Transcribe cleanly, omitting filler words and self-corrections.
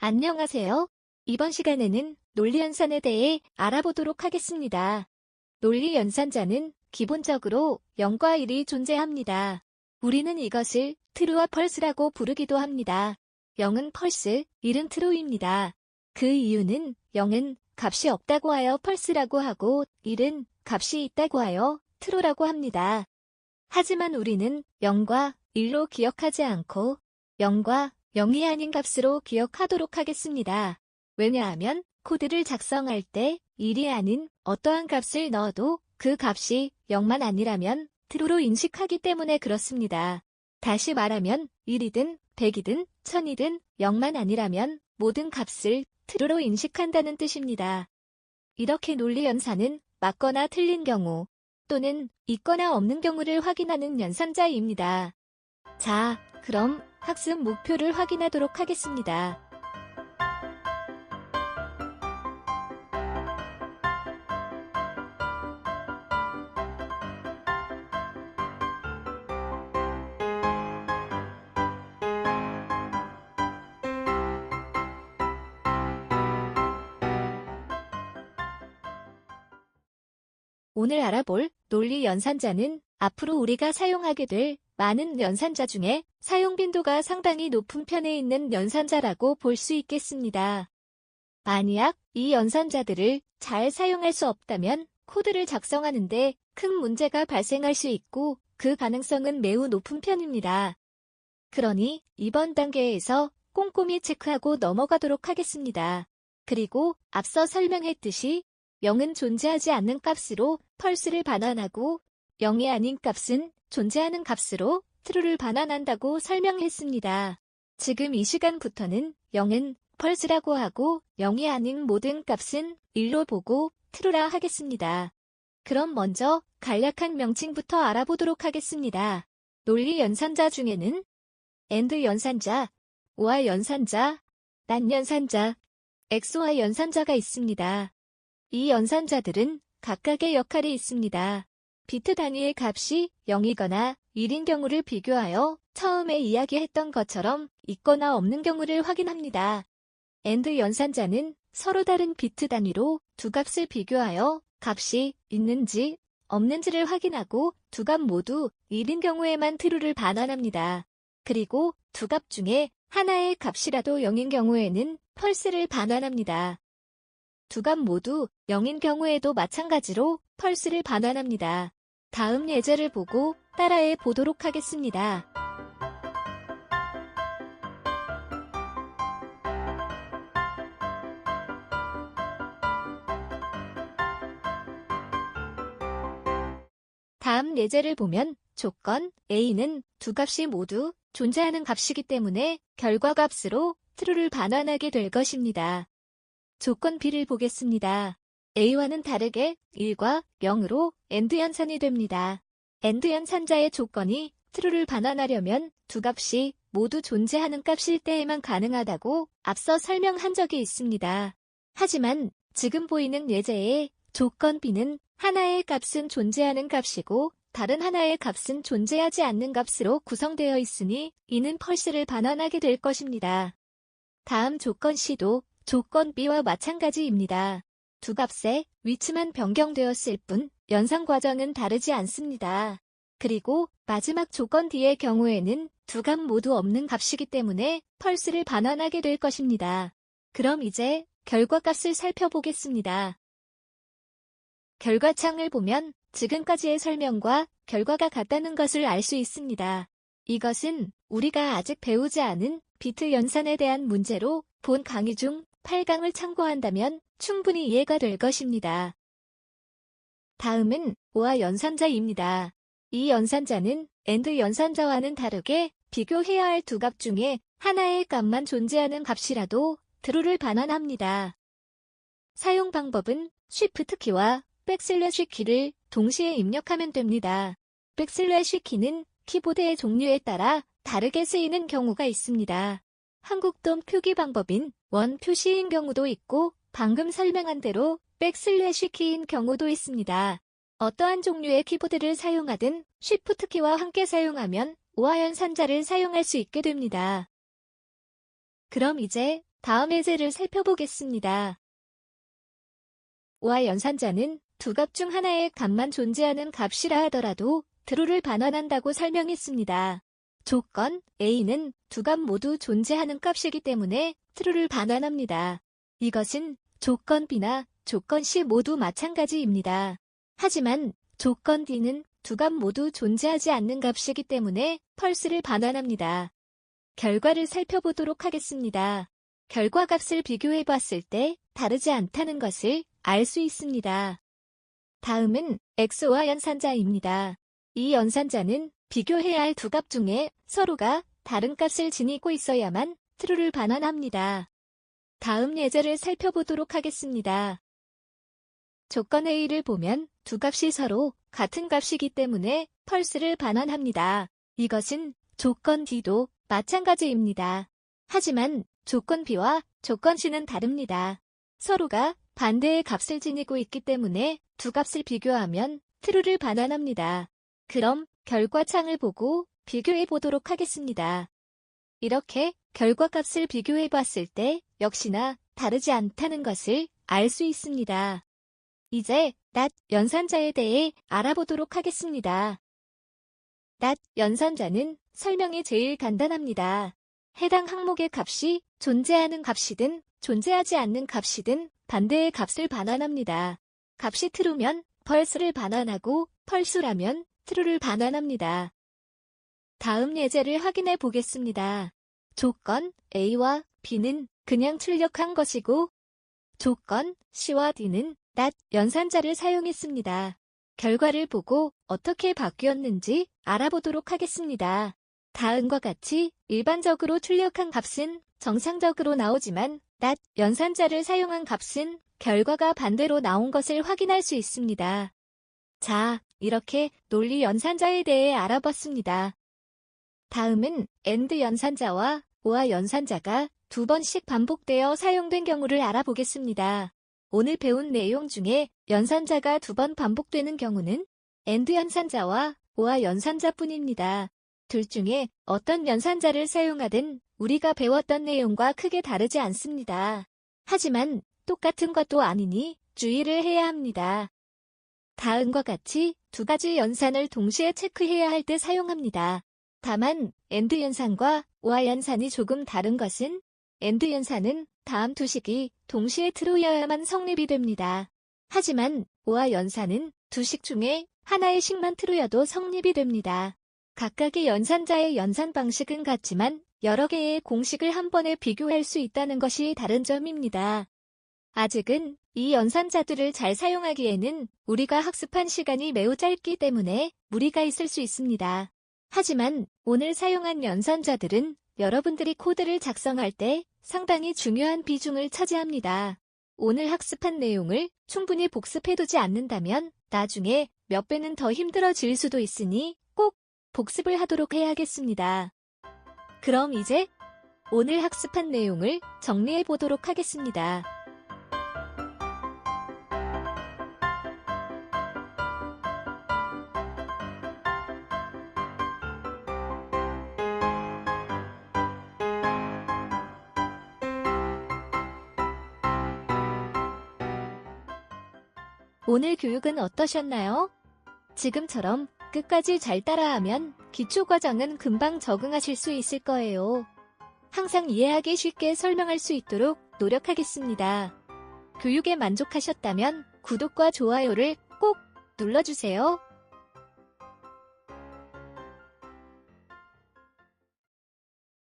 안녕하세요. 이번 시간에는 논리연산에 대해 알아보도록 하겠습니다. 논리연산자는 기본적으로 0과 1이 존재합니다. 우리는 이것을 true와 false라고 부르기도 합니다. 0은 false, 1은 true입니다. 그 이유는 0은 값이 없다고 하여 false라고 하고 1은 값이 있다고 하여 true라고 합니다. 하지만 우리는 0과 1로 기억하지 않고 0과 0이 아닌 값으로 기억하도록 하겠습니다. 왜냐하면 코드를 작성할 때 1이 아닌 어떠한 값을 넣어도 그 값이 0만 아니라면 true로 인식하기 때문에 그렇습니다. 다시 말하면 1이든 100이든 1000이든 0만 아니라면 모든 값을 true로 인식한다는 뜻입니다. 이렇게 논리연산은 맞거나 틀린 경우 또는 있거나 없는 경우를 확인하는 연산자입니다. 자, 그럼 학습 목표를 확인하도록 하겠습니다. 오늘 알아볼 논리 연산자는 앞으로 우리가 사용하게 될 많은 연산자 중에 사용 빈도가 상당히 높은 편에 있는 연산자라고 볼 수 있겠습니다. 만약 이 연산자들을 잘 사용할 수 없다면 코드를 작성하는데 큰 문제가 발생할 수 있고 그 가능성은 매우 높은 편입니다. 그러니 이번 단계에서 꼼꼼히 체크하고 넘어가도록 하겠습니다. 그리고 앞서 설명했듯이 0은 존재하지 않는 값으로 false를 반환하고 0이 아닌 값은 존재하는 값으로 true를 반환한다고 설명했습니다. 지금 이 시간부터는 0은 false라고 하고 0이 아닌 모든 값은 1로 보고 true라 하겠습니다. 그럼 먼저 간략한 명칭부터 알아보도록 하겠습니다. 논리 연산자 중에는 AND 연산자, OR 연산자, NOT 연산자, XOR 연산자가 있습니다. 이 연산자들은 각각의 역할이 있습니다. 비트 단위의 값이 0이거나 1인 경우를 비교하여 처음에 이야기했던 것처럼 있거나 없는 경우를 확인합니다. AND 연산자는 서로 다른 비트 단위로 두 값을 비교하여 값이 있는지 없는지를 확인하고 두 값 모두 1인 경우에만 true를 반환합니다. 그리고 두 값 중에 하나의 값이라도 0인 경우에는 false를 반환합니다. 두 값 모두 0인 경우에도 마찬가지로 false를 반환합니다. 다음 예제를 보고 따라해 보도록 하겠습니다. 다음 예제를 보면 조건 A는 두 값이 모두 존재하는 값이기 때문에 결과값으로 true를 반환하게 될 것입니다. 조건 B를 보겠습니다. A와는 다르게 1과 0으로 AND 연산이 됩니다. AND 연산자의 조건이 true를 반환하려면 두 값이 모두 존재하는 값일 때에만 가능하다고 앞서 설명한 적이 있습니다. 하지만 지금 보이는 예제의 조건 B는 하나의 값은 존재하는 값이고 다른 하나의 값은 존재하지 않는 값으로 구성되어 있으니 이는 false를 반환하게 될 것입니다. 다음 조건 C도 조건 B와 마찬가지입니다. 두 값의 위치만 변경되었을 뿐 연산 과정은 다르지 않습니다. 그리고 마지막 조건 D의 경우에는 두 값 모두 없는 값이기 때문에 false를 반환하게 될 것입니다. 그럼 이제 결과값을 살펴보겠습니다. 결과창을 보면 지금까지의 설명과 결과가 같다는 것을 알 수 있습니다. 이것은 우리가 아직 배우지 않은 비트 연산에 대한 문제로 본 강의 중 8강을 참고한다면 충분히 이해가 될 것입니다. 다음은 OR 연산자입니다. 이 연산자는 AND 연산자와는 다르게 비교해야 할 두 값 중에 하나의 값만 존재하는 값이라도 true를 반환합니다. 사용 방법은 Shift 키와 백슬래시 키를 동시에 입력하면 됩니다. 백슬래시 키는 키보드의 종류에 따라 다르게 쓰이는 경우가 있습니다. 한국돔 표기 방법인 원 표시인 경우도 있고 방금 설명한 대로 백슬래시 키인 경우도 있습니다. 어떠한 종류의 키보드를 사용하든 Shift 키와 함께 사용하면 OR 연산자를 사용할 수 있게 됩니다. 그럼 이제 다음 예제를 살펴보겠습니다. 와 연산자는 두 값 중 하나의 값만 존재하는 값이라 하더라도 true를 반환한다고 설명했습니다. 조건 A는 두 값 모두 존재하는 값이기 때문에 true를 반환합니다. 이것은 조건 B나 조건 C 모두 마찬가지입니다. 하지만 조건 D는 두 값 모두 존재하지 않는 값이기 때문에 false를 반환합니다. 결과를 살펴보도록 하겠습니다. 결과 값을 비교해 봤을 때 다르지 않다는 것을 알 수 있습니다. 다음은 X와 연산자입니다. 이 연산자는 비교해야 할 두 값 중에 서로가 다른 값을 지니고 있어야만 true를 반환합니다. 다음 예제를 살펴보도록 하겠습니다. 조건 A를 보면 두 값이 서로 같은 값이기 때문에 false를 반환합니다. 이것은 조건 D도 마찬가지입니다. 하지만 조건 B와 조건 C는 다릅니다. 서로가 반대의 값을 지니고 있기 때문에 두 값을 비교하면 true를 반환합니다. 그럼 결과창을 보고 비교해 보도록 하겠습니다. 이렇게 결과값을 비교해 봤을 때 역시나 다르지 않다는 것을 알 수 있습니다. 이제 not 연산자에 대해 알아보도록 하겠습니다. not 연산자는 설명이 제일 간단합니다. 해당 항목의 값이 존재하는 값이든 존재하지 않는 값이든 반대의 값을 반환합니다. 값이 true면 false를 반환하고 false라면 true를 반환합니다. 다음 예제를 확인해 보겠습니다. 조건 A와 B는 그냥 출력한 것이고 조건 C와 D는 not 연산자를 사용했습니다. 결과를 보고 어떻게 바뀌었는지 알아보도록 하겠습니다. 다음과 같이 일반적으로 출력한 값은 정상적으로 나오지만 not 연산자를 사용한 값은 결과가 반대로 나온 것을 확인할 수 있습니다. 자, 이렇게 논리 연산자에 대해 알아봤습니다. 다음은 AND 연산자와 OR 연산자가 두 번씩 반복되어 사용된 경우를 알아보겠습니다. 오늘 배운 내용 중에 연산자가 두 번 반복되는 경우는 AND 연산자와 OR 연산자뿐입니다. 둘 중에 어떤 연산자를 사용하든 우리가 배웠던 내용과 크게 다르지 않습니다. 하지만 똑같은 것도 아니니 주의를 해야 합니다. 다음과 같이 두 가지 연산을 동시에 체크해야 할 때 사용합니다. 다만 AND 연산과 OR 연산이 조금 다른 것은 AND 연산은 다음 두 식이 동시에 true여야만 성립이 됩니다. 하지만 OR 연산은 두 식 중에 하나의 식만 true여도 성립이 됩니다. 각각의 연산자의 연산 방식은 같지만 여러 개의 공식을 한 번에 비교할 수 있다는 것이 다른 점입니다. 아직은 이 연산자들을 잘 사용하기에는 우리가 학습한 시간이 매우 짧기 때문에 무리가 있을 수 있습니다. 하지만 오늘 사용한 연산자들은 여러분들이 코드를 작성할 때 상당히 중요한 비중을 차지합니다. 오늘 학습한 내용을 충분히 복습해두지 않는다면 나중에 몇 배는 더 힘들어질 수도 있으니 꼭 복습을 하도록 해야겠습니다. 그럼 이제 오늘 학습한 내용을 정리해 보도록 하겠습니다. 오늘 교육은 어떠셨나요? 지금처럼 끝까지 잘 따라하면 기초과정은 금방 적응하실 수 있을 거예요. 항상 이해하기 쉽게 설명할 수 있도록 노력하겠습니다. 교육에 만족하셨다면 구독과 좋아요를 꼭 눌러주세요.